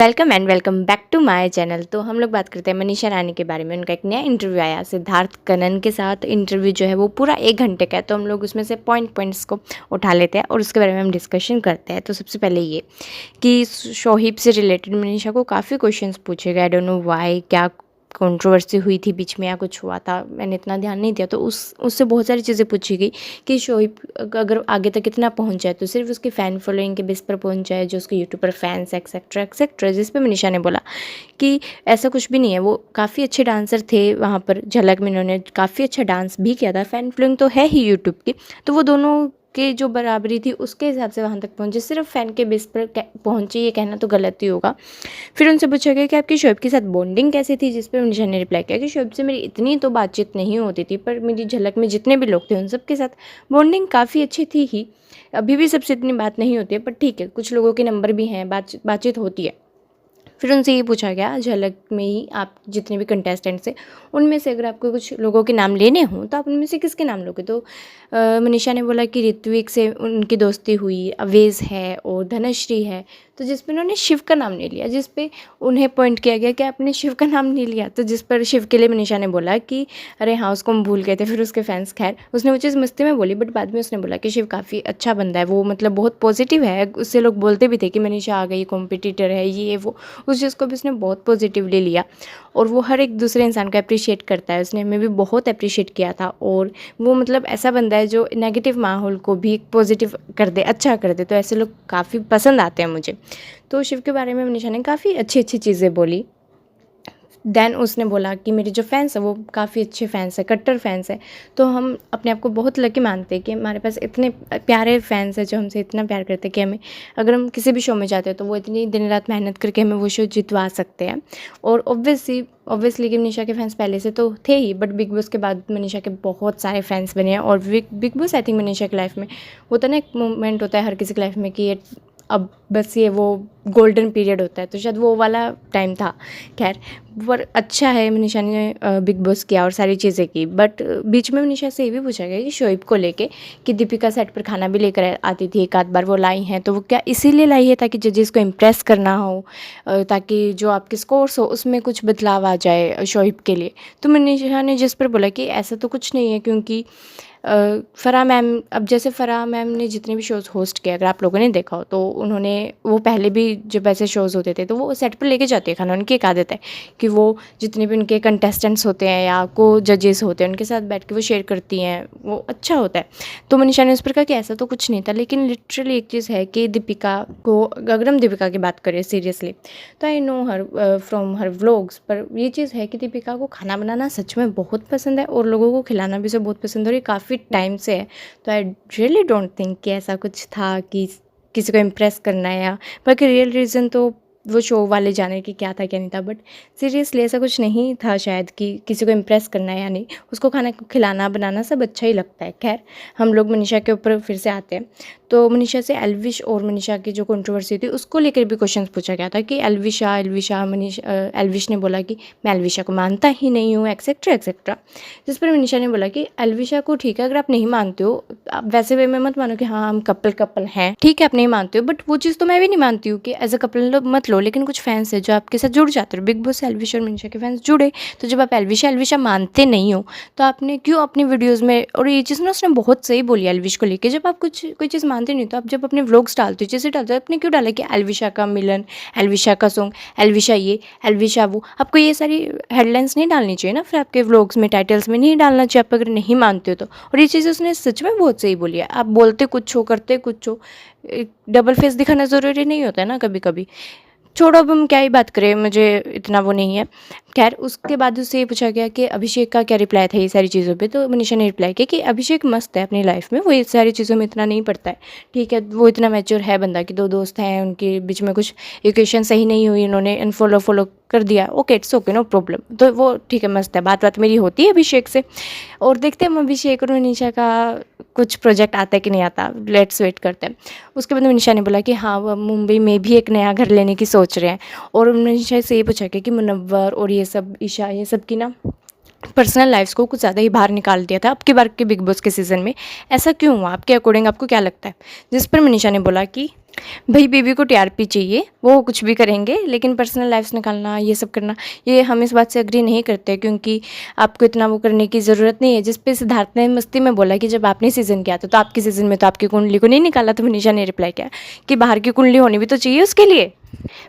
Welcome and welcome back to my channel. तो हम लोग बात करते हैं मनीषा रानी के बारे में। उनका एक नया इंटरव्यू आया सिद्धार्थ कनन के साथ। इंटरव्यू जो है वो पूरा 1 घंटे का है, तो हम लोग उसमें से पॉइंट्स को उठा लेते हैं और उसके बारे में हम डिस्कशन करते हैं। तो सबसे पहले ये कि शोहिब से रिलेटेड मनीषा को काफ़ी क्वेश्चंस पूछे गए। आई डोंट नो वाई, क्या कंट्रोवर्सी हुई थी बीच में या कुछ हुआ था, मैंने इतना ध्यान नहीं दिया। तो उससे बहुत सारी चीज़ें पूछी गई कि शोहिब अगर आगे तक इतना पहुंच जाए तो सिर्फ उसकी फ़ैन फॉलोइंग के बेस पर पहुंच जाए, जो उसके यूट्यूब पर फैंस एक्सेट्रा एक्सेट्रा। जिस पे मनीषा ने बोला कि ऐसा कुछ भी नहीं है, वो काफ़ी अच्छे डांसर थे। वहाँ पर झलक में उन्होंने काफ़ी अच्छा डांस भी किया था। फ़ैन फॉलोइंग तो है ही यूट्यूब की, तो वो दोनों के जो बराबरी थी उसके हिसाब से वहाँ तक पहुँचे। सिर्फ फ़ैन के बेस पर पहुँचे ये कहना तो गलत ही होगा। फिर उनसे पूछा गया कि आपकी शोएब के साथ बॉन्डिंग कैसी थी, जिस पर मनीषा ने रिप्लाई किया कि शोएब से मेरी इतनी तो बातचीत नहीं होती थी, पर मेरी झलक में जितने भी लोग थे उन सब के साथ बॉन्डिंग काफ़ी अच्छी थी ही। अभी भी सबसे इतनी बात नहीं होती है, पर ठीक है, कुछ लोगों के नंबर भी हैं, बातचीत होती है। फिर उनसे ये पूछा गया झलक में ही आप जितने भी कंटेस्टेंट्स हैं उनमें से अगर आपको कुछ लोगों के नाम लेने हों तो आप उनमें से किसके नाम लोगे। तो मनीषा ने बोला कि ऋत्विक से उनकी दोस्ती हुई, अवेज़ है और धनश्री है। तो जिस पे उन्होंने शिव का नाम नहीं लिया, जिस पे उन्हें पॉइंट किया गया कि आपने शिव का नाम नहीं लिया, तो जिस पर शिव के लिए मनीषा ने बोला कि अरे हाँ, उसको हम भूल गए थे। फिर उसके फैंस, खैर उसने वो चीज़ मस्ती में बोली, बट बाद में उसने बोला कि शिव काफ़ी अच्छा बंदा है, वो मतलब बहुत पॉजिटिव है। उससे लोग बोलते भी थे कि मनीषा आ गई, कॉम्पिटिटर है, ये वो। उस चीज़ को भी उसने बहुत पॉजिटिवली लिया और वो हर एक दूसरे इंसान को अप्रिशिएट करता है। उसने हमें भी बहुत अप्रिशिएट किया था और वो मतलब ऐसा बंदा है जो नेगेटिव माहौल को भी पॉजिटिव कर दे, अच्छा कर दे। तो ऐसे लोग काफ़ी पसंद आते हैं मुझे। तो शिव के बारे में मनीषा ने काफ़ी अच्छी अच्छी चीज़ें बोली। देन उसने बोला कि मेरे जो फैंस हैं वो काफ़ी अच्छे फैंस हैं, कट्टर फैंस हैं। तो हम अपने आप को बहुत लकी मानते हैं कि हमारे पास इतने प्यारे फैंस हैं जो हमसे इतना प्यार करते हैं कि हमें अगर हम किसी भी शो में जाते हैं तो वो इतनी दिन रात मेहनत करके हमें वो शो जितवा सकते हैं। और ऑब्वियसली कि मनीषा के फैंस पहले से तो थे ही, बट बिग बॉस के बाद मनीषा के बहुत सारे फैंस बने हैं। और big boss I think Manisha की लाइफ में होता है ना, एक मोमेंट होता है हर किसी की लाइफ में कि ये अब बस ये वो गोल्डन पीरियड होता है, तो शायद वो वाला टाइम था। खैर, पर अच्छा है मनीषा ने बिग बॉस किया और सारी चीज़ें की। बट बीच में मनीषा से ये भी पूछा गया कि शोएब को लेके कि दीपिका सेट पर खाना भी लेकर आती थी, एक आध बार वो लाई हैं, तो वो क्या इसीलिए लाई है ताकि जजेस को इम्प्रेस करना हो, ताकि जो आपके स्कोर्स हो उसमें कुछ बदलाव आ जाए शोएब के लिए। तो मनीषा ने जिस पर बोला कि ऐसा तो कुछ नहीं है, क्योंकि फ़राह मैम, अब जैसे फ़राह मैम ने जितने भी शोज़ होस्ट किए, अगर आप लोगों ने देखा हो तो उन्होंने वो पहले भी जब ऐसे शोज़ होते थे तो वो सेट पर लेके जाती है खाना। उनकी एक आदत है कि वो जितने भी उनके कंटेस्टेंट्स होते हैं या को जजेस होते हैं उनके साथ बैठ के वो शेयर करती हैं, वो अच्छा होता है। तो मनीषा ने उस पर कहा कि ऐसा तो कुछ नहीं था, लेकिन लिटरली एक चीज़ है कि दीपिका को, अगर हम दीपिका की बात करें सीरियसली, तो I know her from her vlogs, पर ये चीज़ है कि दीपिका को खाना बनाना सच में बहुत पसंद है और लोगों को खिलाना भी उसे बहुत पसंद है और ये काफ़ी टाइम से है। तो आई रियली डोंट थिंक कि ऐसा कुछ था कि किसी को इम्प्रेस करना है, या बाकी रियल रीज़न तो वो शो वाले जाने की क्या था क्या नहीं था। बट सीरियसली ऐसा कुछ नहीं था शायद कि किसी को इम्प्रेस करना है या नहीं, उसको खाना खिलाना बनाना सब अच्छा ही लगता है। खैर, हम लोग मनीषा के ऊपर फिर से आते हैं। तो मनीषा से एल्विश और मनीषा की जो कंट्रोवर्सी थी उसको लेकर भी क्वेश्चन पूछा गया था कि एल्विशा एल्विश ने बोला कि मैं एल्विशा को मानता ही नहीं हूँ, एक्सेट्रा एक्सेट्रा। जिस पर मनीषा ने बोला कि एल्विशा को ठीक है, अगर आप नहीं मानते हो, आप वैसे वे में मत मानो कि हाँ हम कपल हैं, ठीक है आप नहीं मानते हो, बट वो चीज़ तो मैं भी नहीं मानती हूँ कि एज अ कपल मत लो। लेकिन कुछ फैंस है जो आपके साथ जुड़ जाते हो, बिग बॉस से एल्विशा और मनीषा के फैंस जुड़े। तो जब आप एल्विशा मानते नहीं हो तो आपने क्यों अपनी वीडियोज़ में, और ये चीज़ ना उसने बहुत सही बोली एल्विश को लेके, जब आप कोई चीज़ मानते नहीं तो आप जब अपने व्लॉग्स डालते हो, जैसे डालते हो, आपने क्यों डाला कि एल्विशा का मिलन, एल्विशा का सॉन्ग, एल्विशा ये, एल्विशा वो। आपको ये सारी हेडलाइंस नहीं डालनी चाहिए ना, फिर आपके व्लॉग्स में टाइटल्स में नहीं डालना चाहिए आप अगर नहीं मानते हो तो। और ये चीज़ उसने सच में बहुत सही बोली है। आप बोलते कुछ हो, करते कुछ हो, डबल फेस दिखाना ज़रूरी नहीं होता है ना कभी कभी। छोड़ो, अब हम क्या ही बात करें, मुझे इतना वो नहीं है। खैर, उसके बाद उससे ये पूछा गया कि अभिषेक का क्या रिप्लाई था ये सारी चीज़ों पे। तो मनीषा ने रिप्लाई किया कि अभिषेक मस्त है अपनी लाइफ में, वो ये सारी चीज़ों में इतना नहीं पड़ता है। ठीक है, वो इतना मैच्योर है बंदा कि दो दोस्त हैं, उनके बीच में कुछ इक्वेशन सही नहीं हुई, उन्होंने फॉलो कर दिया, okay it's okay, no problem. तो वो ठीक है, मस्त है, बात मेरी होती है अभिषेक से। और देखते हैं हम अभिषेक और मनीषा का कुछ प्रोजेक्ट आता है कि नहीं आता, लेट्स वेट करते हैं। उसके बाद मनीषा ने बोला कि हाँ, वो मुंबई में भी एक नया घर लेने की सोच रहे हैं। और मनीषा से ये पूछा गया कि मुनव्वर और ये सब, ईशा, ये सब की ना पर्सनल लाइफ्स को कुछ ज़्यादा ही बाहर निकाल दिया था अब की बार के बिग बॉस के सीज़न में, ऐसा क्यों हुआ आपके अकॉर्डिंग, आपको क्या लगता है। जिस पर मनीषा ने बोला कि भाई बेबी को टीआरपी चाहिए, वो कुछ भी करेंगे, लेकिन पर्सनल लाइफ़्स निकालना, ये सब करना, ये हम इस बात से एग्री नहीं करते, क्योंकि आपको इतना वो करने की ज़रूरत नहीं है। जिस पे सिद्धार्थ ने मस्ती में बोला कि जब आपने सीज़न किया था तो आपके सीज़न में तो आपकी कुंडली को नहीं निकाला, तो मनीषा ने रिप्लाई किया कि बाहर की कुंडली होनी भी तो चाहिए उसके लिए।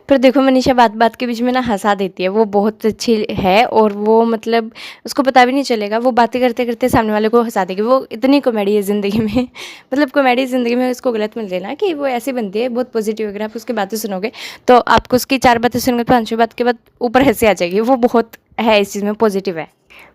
फिर देखो मनीषा बात बात के बीच में ना हँसा देती है, वो बहुत अच्छी है, और वो मतलब उसको पता भी नहीं चलेगा, वो बातें करते करते सामने वाले को हँसा देगी। वो इतनी कॉमेडी है ज़िंदगी में मतलब कॉमेडी ज़िंदगी में उसको गलत मत लेना कि वो ऐसी बनती है, बहुत पॉजिटिव। अगर आप उसकी बातें सुनोगे तो आपको उसकी 4 बातें सुनोगे, 5वीं बात के बाद ऊपर हँसी आ जाएगी। वो बहुत है इस चीज़ में, पॉजिटिव है।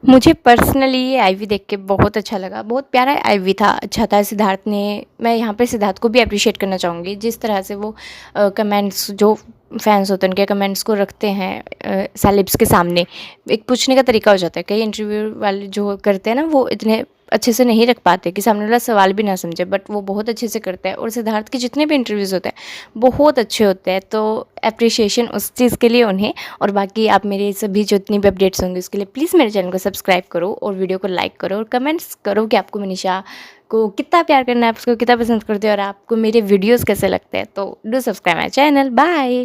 मुझे पर्सनली ये आईवी देख के बहुत अच्छा लगा, बहुत प्यारा आईवी था, अच्छा था। सिद्धार्थ ने, मैं यहाँ पे सिद्धार्थ को भी अप्रिशिएट करना चाहूँगी, जिस तरह से वो कमेंट्स, जो फैंस होते हैं उनके कमेंट्स को रखते हैं सेलेब्स के सामने। एक पूछने का तरीका हो जाता है, कई इंटरव्यू वाले जो करते हैं ना, वो इतने अच्छे से नहीं रख पाते कि सामने वाला सवाल भी ना समझे, बट वो बहुत अच्छे से करते हैं। और सिद्धार्थ के जितने भी इंटरव्यूज़ होते हैं बहुत अच्छे होते हैं, तो एप्रिशिएशन उस चीज़ के लिए उन्हें। और बाकी आप मेरे सभी जितनी भी अपडेट्स होंगे उसके लिए प्लीज़ मेरे चैनल को सब्सक्राइब करो, और वीडियो को लाइक करो, और कमेंट्स करो कि आपको मनीषा को कितना प्यार करना है, आप उसको कितना पसंद करते हो, और आपको मेरे वीडियोज़ कैसे लगते हैं। तो do subscribe my channel. Bye.